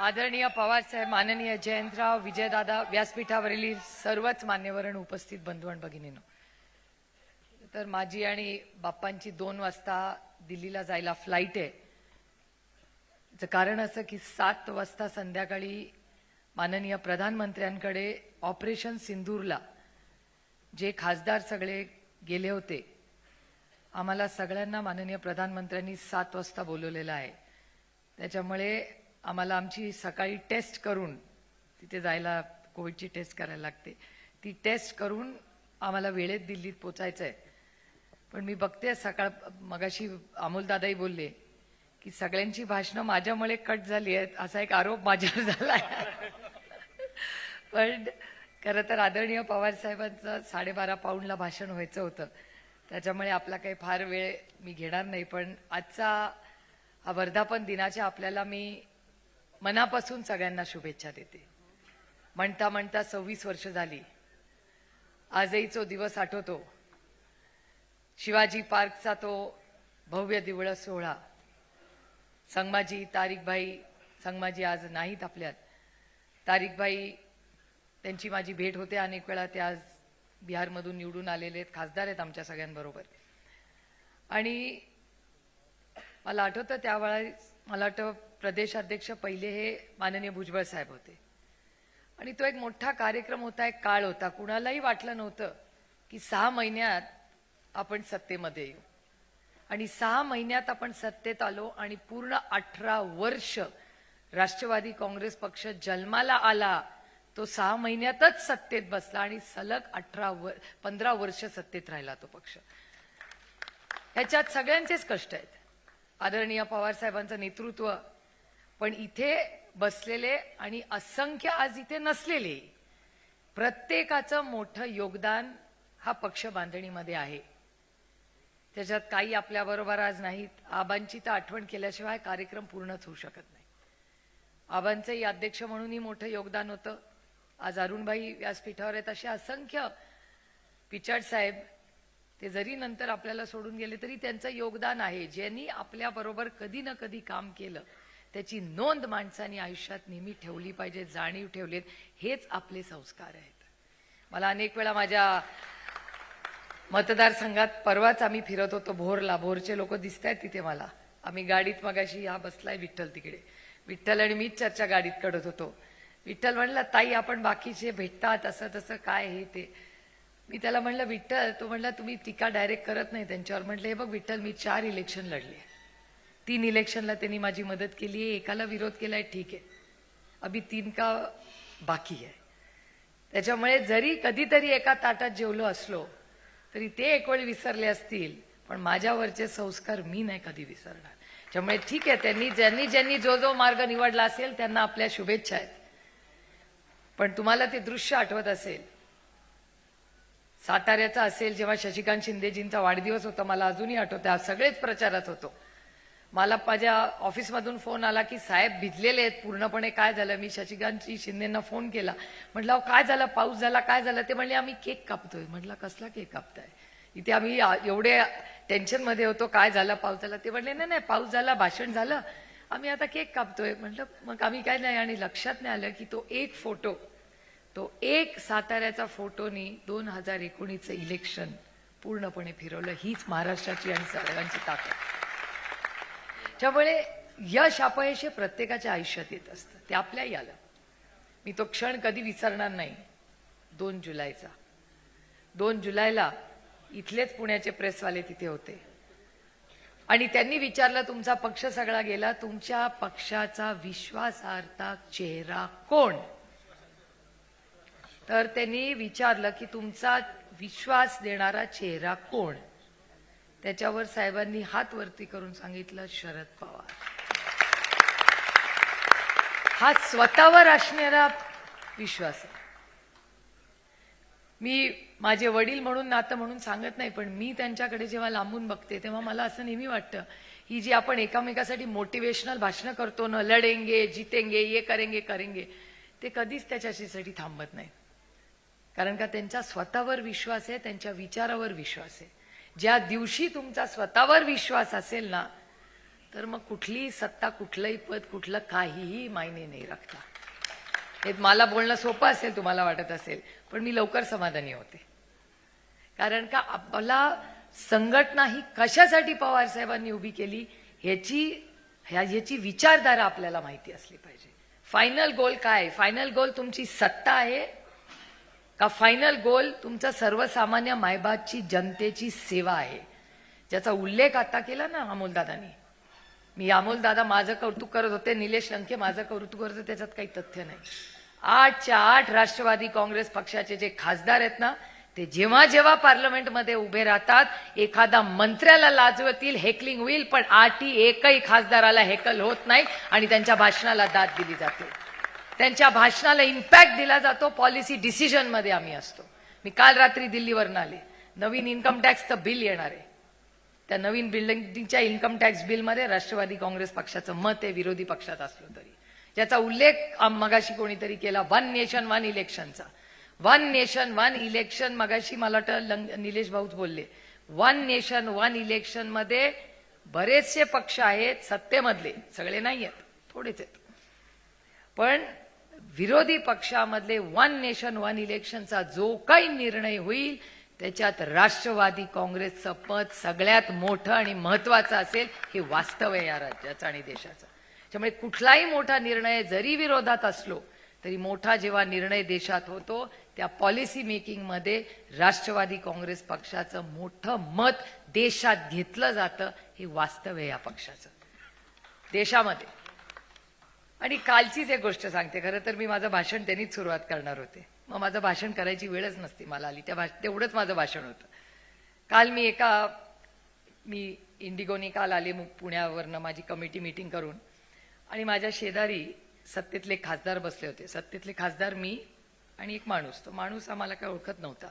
आदरणीय पवारसाहेब, माननीय जयंतराव, विजयदादा, व्यासपीठावरील सर्वच मान्यवरण उपस्थित बंधू आणि भगिनींनो, तर माझी आणि बाप्पांची 2 वाजता दिल्लीला जायला फ्लाईट आहे. याचं कारण असं की 7 वाजता संध्याकाळी माननीय प्रधानमंत्र्यांकडे ऑपरेशन सिंदूरला जे खासदार सगळे गेले होते, आम्हाला सगळ्यांना माननीय प्रधानमंत्र्यांनी 7 वाजता बोलवलेलं आहे. त्याच्यामुळे आम्हाला आमची सकाळी टेस्ट करून, तिथे जायला कोविडची टेस्ट करायला लागते, ती टेस्ट करून आम्हाला वेळेत दिल्लीत पोचायचं आहे. पण मी बघते सकाळ मगाशी अमोलदादाही बोलले की सगळ्यांची भाषणं माझ्यामुळे कट झाली आहेत, असा एक आरोप माझ्यावर झाला आहे. पण खरं तर आदरणीय पवारसाहेबांचं 12:30 पाऊणला भाषण व्हायचं होतं, त्याच्यामुळे आपला काही फार वेळ मी घेणार नाही. पण आजचा हा वर्धापन दिनाच्या आपल्याला मी मनापासून सगळ्यांना शुभेच्छा देते. म्हणता म्हणता 26 वर्ष झाली. आजही तो दिवस आठवतो, शिवाजी पार्कचा तो भव्य दिवळ सोहळा. संगमाजी, तारिकभाई, संगमाजी आज नाहीत आपल्यात. तारिकभाई, त्यांची माझी भेट होते अनेक वेळा. ते आज बिहारमधून निवडून आलेले आहेत, खासदार आहेत आमच्या सगळ्यांबरोबर. आणि मला आठवतं त्यावेळेस, मला वाटतं प्रदेशाध्यक्ष पहिले हे माननीय भुजबळ साहेब होते. आणि तो एक मोठा कार्यक्रम होता, एक काळ होता. कुणालाही वाटलं नव्हतं की 6 महिन्यात आपण सत्तेमध्ये येऊ. आणि 6 महिन्यात आपण सत्तेत आलो आणि पूर्ण 18 वर्ष राष्ट्रवादी काँग्रेस पक्ष जन्माला आला, तो 6 महिन्यातच सत्तेत बसला आणि सलग 15 वर्ष सत्तेत राहिला तो पक्ष. ह्याच्यात सगळ्यांचेच कष्ट आहेत. आदरणीय पवार साहेबांचं नेतृत्व, पण इथे बसलेले आणि असंख्य आज इथे नसलेले प्रत्येकाचं मोठं योगदान हा पक्ष बांधणीमध्ये आहे. त्याच्यात काही आपल्याबरोबर आज नाहीत. आबांची तर आठवण केल्याशिवाय कार्यक्रम पूर्णच होऊ शकत नाही. आबांचंही अध्यक्ष म्हणूनही मोठं योगदान होतं. आज अरुणभाई व्यासपीठावर आहेत. असे असंख्य, पिचड साहेब, ते जरी नंतर आपल्याला सोडून गेले तरी त्यांचं योगदान आहे. ज्यांनी आपल्याबरोबर कधी ना कधी काम केलं त्याची नोंद माणसांनी आयुष्यात नेहमी ठेवली पाहिजे, जाणीव ठेवलेत. हेच आपले संस्कार आहेत. मला अनेक वेळा माझ्या मतदारसंघात, परवाच आम्ही फिरत होतो भोरला, भोरचे लोक दिसत आहेत तिथे मला. आम्ही गाडीत मगाशी, हा बसलाय विठ्ठल तिकडे, विठ्ठल आणि मीच चर्चा गाडीत काढत होतो. विठ्ठल म्हणला, ताई आपण बाकीचे भेटतात असं तसं काय हे ते. मी त्याला म्हणलं, विठ्ठल, तो म्हणला तुम्ही टीका डायरेक्ट करत नाही त्यांच्यावर. म्हटलं, हे बघ विठ्ठल, मी 4 इलेक्शन लढले, 3 इलेक्शनला त्यांनी माझी मदत केली आहे, एकाला विरोध केलाय, ठीक आहे, अभी 3 का बाकी आहे. त्याच्यामुळे जरी कधीतरी एका ताटात जेवलो असलो तरी ते एक वेळ विसरले असतील, पण माझ्यावरचे संस्कार मी नाही कधी विसरणार. त्यामुळे ठीक आहे, त्यांनी ज्यांनी जो मार्ग निवडला असेल त्यांना आपल्या शुभेच्छा आहेत. पण तुम्हाला ते दृश्य आठवत असेल, साताऱ्याचा असेल, जेव्हा शशिकांत शिंदेजींचा वाढदिवस होता, मला अजूनही आठवतं, आज सगळेच प्रचारात होतो. मला माझ्या ऑफिसमधून फोन आला की साहेब भिजलेले आहेत पूर्णपणे, काय झालं. मी शशिकांत शिंदेंना फोन केला, म्हटलं काय झालं, पाऊस झाला, काय झालं. ते म्हणले आम्ही केक कापतोय. म्हटलं कसला केक कापताय, इथे आम्ही एवढे टेन्शनमध्ये होतो, काय झालं, पाऊस झाला. ते म्हणले नाही, पाऊस झाला, भाषण झालं, आम्ही आता केक कापतोय. म्हटलं मग आम्ही काय नाही. आणि लक्षात नाही आलं की तो एक फोटो, तो एक साताऱ्याचा फोटोनी 2019चं इलेक्शन पूर्णपणे फिरवलं. हीच महाराष्ट्राची आणि सर्वांची ताकद. त्यामुळे यश अपयश हे प्रत्येकाच्या आयुष्यात येत असतं, ते आपल्याही आलं. मी तो क्षण कधी विसरणार नाही. 2 जुलैचा, 2 जुलैला इथलेच पुण्याचे प्रेसवाले तिथे होते आणि त्यांनी विचारलं, तुमचा पक्ष सगळा गेला, तुमच्या पक्षाचा विश्वासार्हता चेहरा कोण. तर त्यांनी विचारलं की तुमचा विश्वास देणारा चेहरा कोण. त्याच्यावर साहेबांनी हात वरती करून सांगितलं, शरद पवार. हा स्वतःवर असणारा विश्वास आहे. मी माझे वडील म्हणून, नातं म्हणून सांगत नाही, पण मी त्यांच्याकडे जेव्हा लांबून बघते तेव्हा मला असं नेहमी वाटतं, ही जी आपण एकामेकासाठी मोटिवेशनल भाषणं करतो ना, लढेंगे जितेंगे, ये करेंगे, ते कधीच त्याच्यासाठी थांबत नाही. कारण का त्यांचा स्वतःवर विश्वास आहे, त्यांच्या विचारावर विश्वास आहे. ज्या दिवशी तुमचा स्वतःवर विश्वास असेल ना, तर मग कुठलीही सत्ता, कुठलंही पद, कुठलं काहीही मायने नाही राखता. हे मला बोलणं सोपं असेल, तुम्हाला वाटत असेल, पण मी लवकर समाधानी होते. कारण का आपला संघटना ही कशासाठी पवार साहेबांनी उभी केली याची विचारधारा आपल्याला माहिती असली पाहिजे. फायनल गोल काय? फायनल गोल तुमची सत्ता आहे का फायनल गोल तुमचा सर्वसामान्य मायबापची जनतेची सेवा आहे? ज्याचा उल्लेख आता केला ना अमोलदादांनी. मी अमोलदादा माझं कौतुक करत होते, निलेश लंके माझं कौतुक करत होते, त्याच्यात काही तथ्य नाही. 8च्या 8 राष्ट्रवादी काँग्रेस पक्षाचे जे खासदार आहेत ना, ते जेव्हा जेव्हा पार्लमेंटमध्ये उभे राहतात, एखादा मंत्र्याला लाजवतील, हेकलिंग होईल, पण एकही खासदाराला हेकल होत नाही आणि त्यांच्या भाषणाला दाद दिली जाते. त्यांच्या भाषणाला इम्पॅक्ट दिला जातो. पॉलिसी डिसिजन मध्ये आम्ही असतो. मी काल रात्री दिल्लीवरून आले. नवीन इन्कम टॅक्सचं बिल येणार आहे. त्या नवीन बिल्डिंगच्या इन्कम टॅक्स बिलमध्ये राष्ट्रवादी काँग्रेस पक्षाचं मत आहे, विरोधी पक्षात असलो तरी. ज्याचा उल्लेख मगाशी कोणीतरी केला, 1 नेशन 1 इलेक्शनचा. 1 नेशन 1 इलेक्शन मगाशी मला वाटतं निलेश भाऊच बोलले. 1 नेशन 1 इलेक्शन मध्ये बरेचसे पक्ष आहेत सत्तेमधले, सगळे नाही आहेत, थोडेच आहेत, पण विरोधी पक्षामधले 1 नेशन 1 इलेक्शनचा जो काही निर्णय होईल त्याच्यात राष्ट्रवादी काँग्रेसचं पद सगळ्यात मोठं आणि महत्वाचं असेल. हे वास्तव आहे या राज्याचं आणि देशाचं. त्यामुळे कुठलाही मोठा निर्णय जरी विरोधात असलो तरी मोठा जेव्हा निर्णय देशात होतो त्या पॉलिसी मेकिंग मध्ये राष्ट्रवादी काँग्रेस पक्षाचं मोठं मत देशात घेतलं जातं. हे वास्तव आहे या पक्षाचं देशामध्ये. आणि कालचीच एक गोष्ट सांगते. खरं तर मी माझं भाषण त्यांनीच सुरुवात करणार होते, मग माझं भाषण करायची वेळच नसती मला आली. तेवढंच माझं भाषण होतं. काल मी इंडिगोनी काल आले पुण्यावरनं माझी कमिटी मीटिंग करून, आणि माझ्या शेजारी सत्तेतले खासदार बसले होते. सत्तेतले खासदार मी आणि एक माणूस. तो माणूस आम्हाला काय ओळखत नव्हता.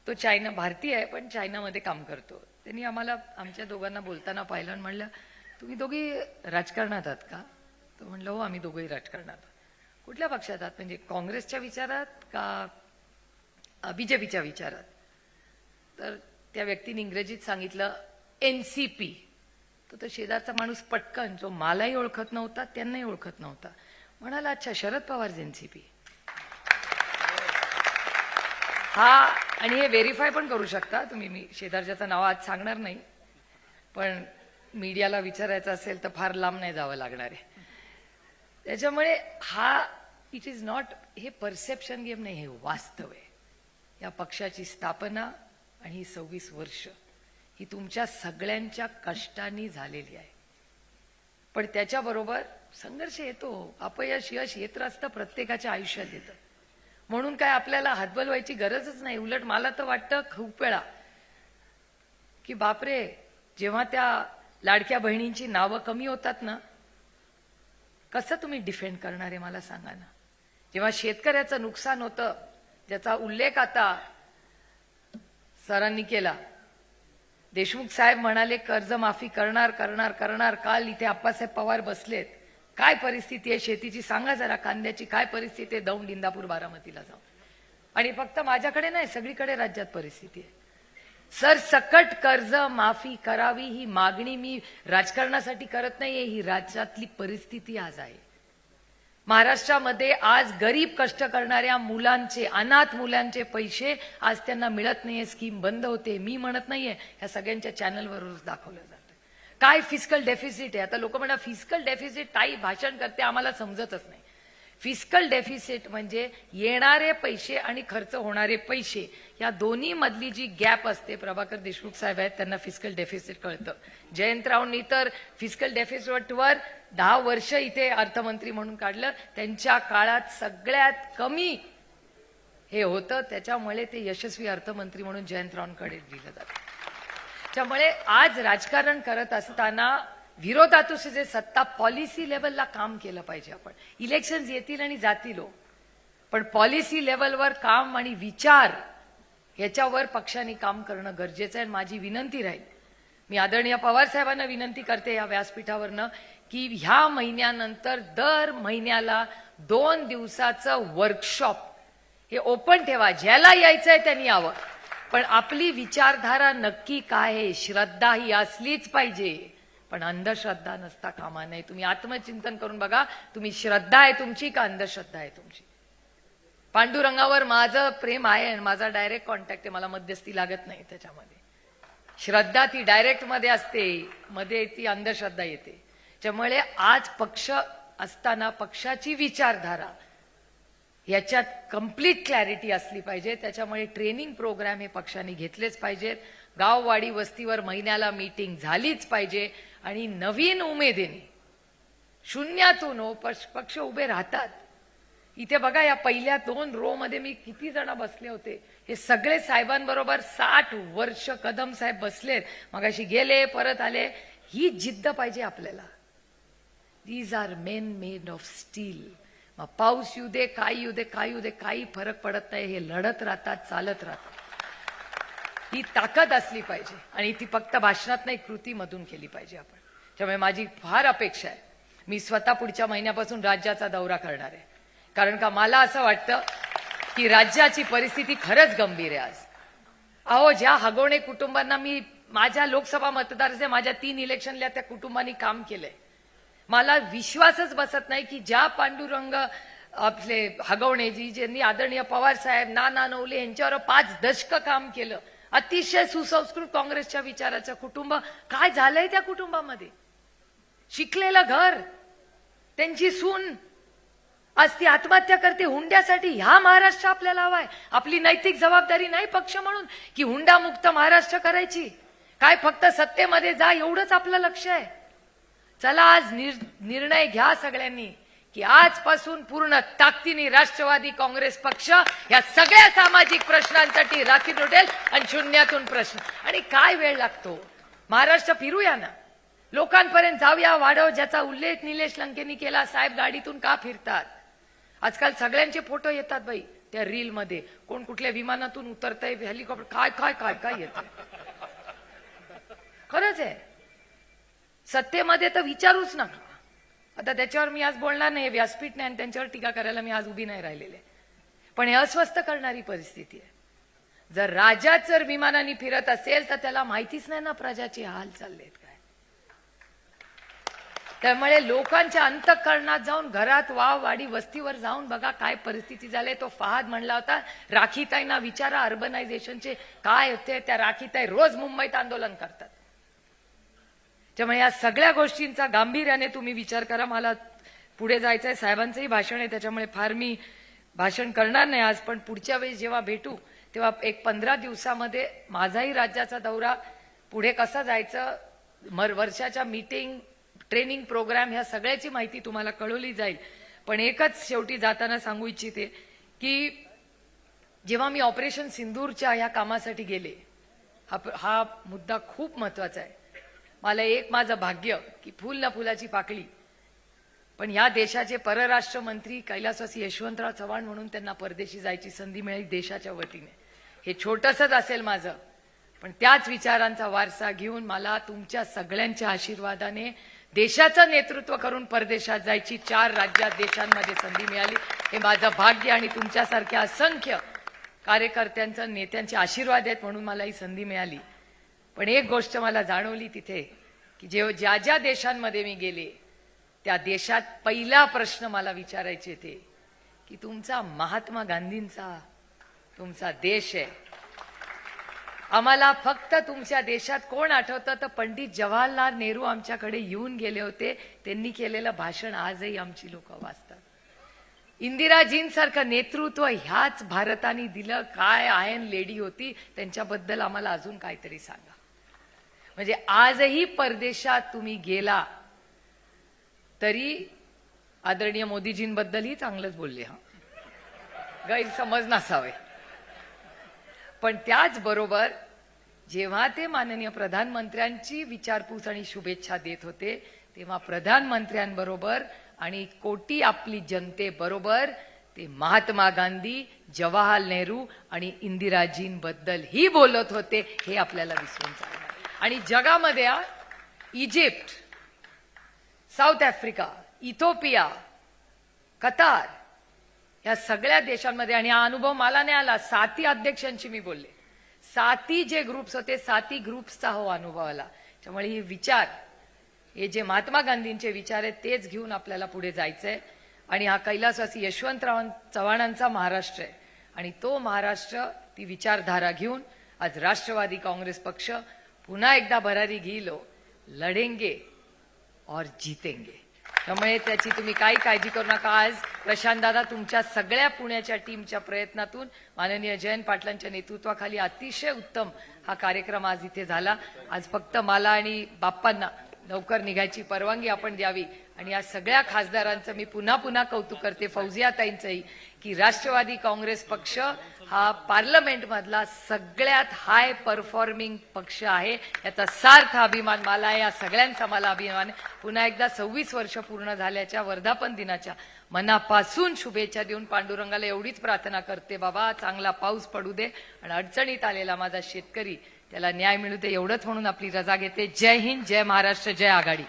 तो भारतीय आहे पण चायनामध्ये काम करतो. त्यांनी आमच्या दोघांना बोलताना पाहिलं आणि म्हणलं, तुम्ही दोघी राजकारणात आहात का? तो म्हणलं, हो आम्ही दोघंही राजकारणात. कुठल्या पक्षात आहात? म्हणजे काँग्रेसच्या विचारात का बीजेपीच्या विचारात? तर त्या व्यक्तीने इंग्रजीत सांगितलं NCP. तो शेजारचा माणूस पटकन, जो मलाही ओळखत नव्हता त्यांनाही ओळखत नव्हता, म्हणाला, अच्छा शरद पवार NCP. हा, आणि हे व्हेरीफाय पण करू शकता तुम्ही. मी शेजारच्याचं नाव आज सांगणार नाही, पण मीडियाला विचारायचं असेल तर फार लांब नाही जावं लागणार आहे. त्याच्यामुळे इट इज नॉट, हे परसेप्शन गेम नाही, हे वास्तव आहे. या पक्षाची स्थापना आणि ही 26 वर्ष ही तुमच्या सगळ्यांच्या कष्टांनी झालेली आहे. पण त्याच्याबरोबर संघर्ष येतो, अपयश यश येत असतं, प्रत्येकाच्या आयुष्यात येतं. म्हणून काय आपल्याला हतबल व्हायची गरजच नाही. उलट मला तर वाटतं खूप वेळा की बापरे, जेव्हा त्या लाडक्या बहिणींची नावं कमी होतात ना, कसं तुम्ही डिफेंड करणार आहे मला सांगा ना. जेव्हा शेतकऱ्याचं नुकसान होतं, ज्याचा उल्लेख आता सरांनी केला, देशमुख साहेब म्हणाले कर्जमाफी करणार करणार करणार. काल इथे आप्पासाहेब पवार बसलेत. काय परिस्थिती आहे शेतीची सांगा जरा, कांद्याची काय परिस्थिती आहे दौंड, इंदापूर, बारामतीला जाऊन. आणि फक्त माझ्याकडे नाही, सगळीकडे राज्यात परिस्थिती आहे. सरसकट कर्ज माफी करावी ही मागणी मी राजकारणासाठी करत नाहीये, ही राज्यातली परिस्थिती आज आहे. महाराष्ट्रामध्ये आज गरीब कष्ट करणाऱ्या मुलांचे, अनाथ मुलांचे पैसे आज त्यांना मिळत नाहीये. स्कीम बंद होते. मी म्हणत नाहीये, ह्या सगळ्यांच्या चॅनलवरच दाखवलं जातं. काय फिस्कल डेफिसिट आहे. आता लोक म्हणतात फिस्कल डेफिसिट, ताई भाषण करते आम्हाला समजतच नाही. फिस्कल डेफिसिट म्हणजे येणारे पैसे आणि खर्च होणारे पैसे या दोन्ही मधली जी गॅप असते. प्रभाकर देशमुख साहेब आहेत, त्यांना फिस्कल डेफिसिट कळतं. जयंतरावांनी तर फिस्कल डेफिसिटवर 10 वर्ष इथे अर्थमंत्री म्हणून काढलं. त्यांच्या काळात सगळ्यात कमी हे होतं. त्याच्यामुळे ते यशस्वी अर्थमंत्री म्हणून जयंतरावांकडे दिलं जातं. त्यामुळे आज राजकारण करत असताना विरोधात जे सत्ता, पॉलिसी लेवलला काम केलं पाहिजे. आपण इलेक्शन्स येतील आणि जातील, पण पॉलिसी लेवलवर काम आणि विचार याच्यावर पक्षाने काम करणं गरजेचं आहे. माझी विनंती राहील, मी आदरणीय पवार साहेबांना विनंती करते या व्यासपीठावरनं की ह्या महिन्यानंतर दर महिन्याला 2 दिवसाचं वर्कशॉप हे ओपन ठेवा. ज्याला यायचंय त्यांनी यावं, पण आपली विचारधारा नक्की काय आहे, श्रद्धा ही असलीच पाहिजे. पण अंधश्रद्धा नसता कामा नये. तुम्ही आत्मचिंतन करून बघा, तुम्ही श्रद्धा आहे तुमची का अंधश्रद्धा आहे तुमची? पांडुरंगावर माझं प्रेम आहे आणि माझा डायरेक्ट कॉन्टॅक्ट आहे, मला मध्यस्थी लागत नाही त्याच्यामध्ये. श्रद्धा ती डायरेक्ट मध्ये असते, मध्ये ती अंधश्रद्धा येते. त्यामुळे आज पक्ष असताना पक्षाची विचारधारा याच्यात कंप्लीट क्लॅरिटी असली पाहिजे. त्याच्यामुळे ट्रेनिंग प्रोग्राम हे पक्षाने घेतलेच पाहिजेत. गाववाडी वस्तीवर महिन्याला मीटिंग झालीच पाहिजे आणि नवीन उमेदीने शून्यातून पक्ष उभे राहतात. इथे बघा, या पहिल्या 2 रो मध्ये मी किती जण बसले होते, हे सगळे साहेबांबरोबर 60 वर्ष कदम साहेब बसलेत, मगाशी गेले परत आले. ही जिद्द पाहिजे आपल्याला. These are men made of steel. मग पाऊस येऊ दे, काही येऊ दे, काही येऊ दे, काही फरक पडत नाही. हे लढत राहतात, चालत राहतात. ही ताकद असली पाहिजे आणि ती फक्त भाषणात नाही, कृतीमधून केली पाहिजे आपण. त्यामुळे माझी फार अपेक्षा आहे, मी स्वतः पुढच्या महिन्यापासून राज्याचा दौरा करणार आहे. कारण का मला असं वाटतं की राज्याची परिस्थिती खरंच गंभीर आहे आज. अहो, ज्या हगवणे कुटुंबांना मी माझ्या लोकसभा मतदारसंघात माझ्या 3 इलेक्शनला त्या कुटुंबांनी काम केलंय. मला विश्वासच बसत नाही की ज्या पांडुरंग आपले हगवणेजी, ज्यांनी आदरणीय पवार साहेब, नाना नवले यांच्यावर 5 दशकं काम केलं, अतिशय सुसंस्कृत काँग्रेसच्या विचाराचं कुटुंब, काय झालंय त्या कुटुंबामध्ये? शिकलेलं घर, त्यांची सून आज ती आत्महत्या करते हुंड्यासाठी. ह्या महाराष्ट्र आपल्याला हवाय. आपली नैतिक जबाबदारी नाही पक्ष म्हणून की हुंडा मुक्त महाराष्ट्र करायची, काय फक्त सत्तेमध्ये जा एवढंच आपलं लक्ष आहे? चला, आज निर्णय घ्या सगळ्यांनी की आजपासून पूर्ण ताकदीने राष्ट्रवादी काँग्रेस पक्ष या सगळ्या सामाजिक प्रश्नांसाठी राखीव उठेल आणि शून्यातून प्रश्न. आणि काय वेळ लागतो, महाराष्ट्र फिरूया ना, लोकांपर्यंत जाऊया. वाढव, ज्याचा उल्लेख निलेश लंकेंनी केला, साहेब गाडीतून का फिरतात? आजकाल सगळ्यांचे फोटो येतात बाई त्या रील मध्ये, कोण कुठल्या विमानातून उतरतंय, हेलिकॉप्टर, काय काय काय काय येत. खरंच आहे, सत्तेमध्ये तर विचारूच नका. आता त्याच्यावर मी आज बोलणार नाही, व्यासपीठ नाही आणि त्यांच्यावर टीका करायला मी आज उभी नाही राहिलेले. पण हे अस्वस्थ करणारी परिस्थिती आहे. जर राज्यात जर विमानाने फिरत असेल तर त्याला माहितीच नाही ना प्रजाचे हाल चाललेत काय. त्यामुळे लोकांच्या अंतःकरणात जाऊन, घरात, वाडी वस्तीवर जाऊन बघा काय परिस्थिती झाली. तो फहाद म्हणला होता, राखीताईंना विचारा अर्बनायझेशनचे काय होते. त्या राखीताई रोज मुंबईत आंदोलन करतात. त्यामुळे या सगळ्या गोष्टींचा गांभीर्याने तुम्ही विचार करा. मला पुढे जायचंय, साहेबांचंही भाषण आहे, त्याच्यामुळे फार मी भाषण करणार नाही आज. पण पुढच्या वेळेस जेव्हा भेटू तेव्हा एक 15 दिवसामध्ये माझाही राज्याचा दौरा, पुढे कसं जायचं, वर्षाच्या मीटिंग, ट्रेनिंग प्रोग्राम, ह्या सगळ्याची माहिती तुम्हाला कळवली जाईल. पण एकच शेवटी जाताना सांगू इच्छिते की जेव्हा मी ऑपरेशन सिंदूरच्या या कामासाठी गेले, हा मुद्दा खूप महत्वाचा आहे. मला एक माझं भाग्य की फुल ना फुलाची पाकळी, पण या देशाचे परराष्ट्र मंत्री कैलासवासी यशवंतराव चव्हाण म्हणून त्यांना परदेशी जायची संधी मिळाली देशाच्या वतीने. हे छोटंसंच असेल माझं, पण त्याच विचारांचा वारसा घेऊन मला तुमच्या सगळ्यांच्या आशीर्वादाने देशाचं नेतृत्व करून परदेशात जायची 4 राज्यात, देशांमध्ये संधी मिळाली. हे माझं भाग्य आणि तुमच्यासारख्या असंख्य कार्यकर्त्यांचं, नेत्यांचे आशीर्वाद आहेत म्हणून मला ही संधी मिळाली. पण एक गोष्ट मला जाणवली तिथे की ज्या ज्या देशांमध्ये मी गेले त्या देशात पहिला प्रश्न मला विचारायचे ते की तुमचा महात्मा गांधींचा तुमचा देश आहे. आम्हाला फक्त तुमच्या देशात कोण आठवतं तर पंडित जवाहरलाल नेहरू आमच्याकडे येऊन गेले होते. त्यांनी केलेलं भाषण आजही आमची लोक वाचतात. इंदिराजींसारखं नेतृत्व ह्याच भारताने दिलं. काय आयर्न लेडी होती, त्यांच्याबद्दल आम्हाला अजून काहीतरी सांगा. म्हणजे आजही परदेशात तुम्ही गेला तरी आदरणीय मोदीजींबद्दलही चांगलंच बोलले. हा गैरसमज नसावे. पण त्याचबरोबर जेव्हा ते माननीय प्रधानमंत्र्यांची विचारपूस आणि शुभेच्छा देत होते तेव्हा प्रधानमंत्र्यांबरोबर आणि कोटी आपली जनतेबरोबर ते महात्मा गांधी, जवाहरलाल नेहरू आणि इंदिराजींबद्दल ही बोलत होते. हे आपल्याला विसरून चालणार. आणि जगामध्ये Egypt, south Africa, Ethiopia, Qatar या सगळ्या देशांमध्ये, आणि हा अनुभव मला नाही आला, 7 अध्यक्षांशी मी बोलले. 7 जे ग्रुप्स होते, 7 ग्रुप्सचा हो अनुभव आला. त्यामुळे हे विचार हे जे महात्मा गांधींचे विचार आहेत तेच घेऊन आपल्याला पुढे जायचंय. आणि हा कैलासवासी यशवंतराव चव्हाणांचा महाराष्ट्र आहे आणि तो महाराष्ट्र, ती विचारधारा घेऊन आज राष्ट्रवादी काँग्रेस पक्ष पुन्हा एकदा भरारी घेईल, लढेंगे और जीतेंगे. त्यामुळे त्याची तुम्ही काही काळजी करू नका. आज प्रशांत दादा तुमच्या सगळ्या पुण्याच्या टीमच्या प्रयत्नातून माननीय जयंत पाटलांच्या नेतृत्वाखाली अतिशय उत्तम हा कार्यक्रम आज इथे झाला. आज फक्त मला आणि बाप्पांना लवकर निघायची परवानगी आपण द्यावी. आणि या सगळ्या खासदारांचं मी पुन्हा पुन्हा कौतुक करते, फौजियाताईंचंही, की राष्ट्रवादी काँग्रेस पक्ष हा पार्लमेंटमधला सगळ्यात हाय परफॉर्मिंग पक्ष आहे. याचा सार्थ अभिमान मला आहे, या सगळ्यांचा मला अभिमान आहे. पुन्हा एकदा 26 वर्ष पूर्ण झाल्याच्या वर्धापन दिनाच्या मनापासून शुभेच्छा देऊन पांडुरंगाला एवढीच प्रार्थना करते, बाबा चांगला पाऊस पडू दे आणि अडचणीत आलेला माझा शेतकरी त्याला न्याय मिळू दे, एवढंच म्हणून आपली रजा घेते. जय हिंद, जय महाराष्ट्र, जय आघाडी.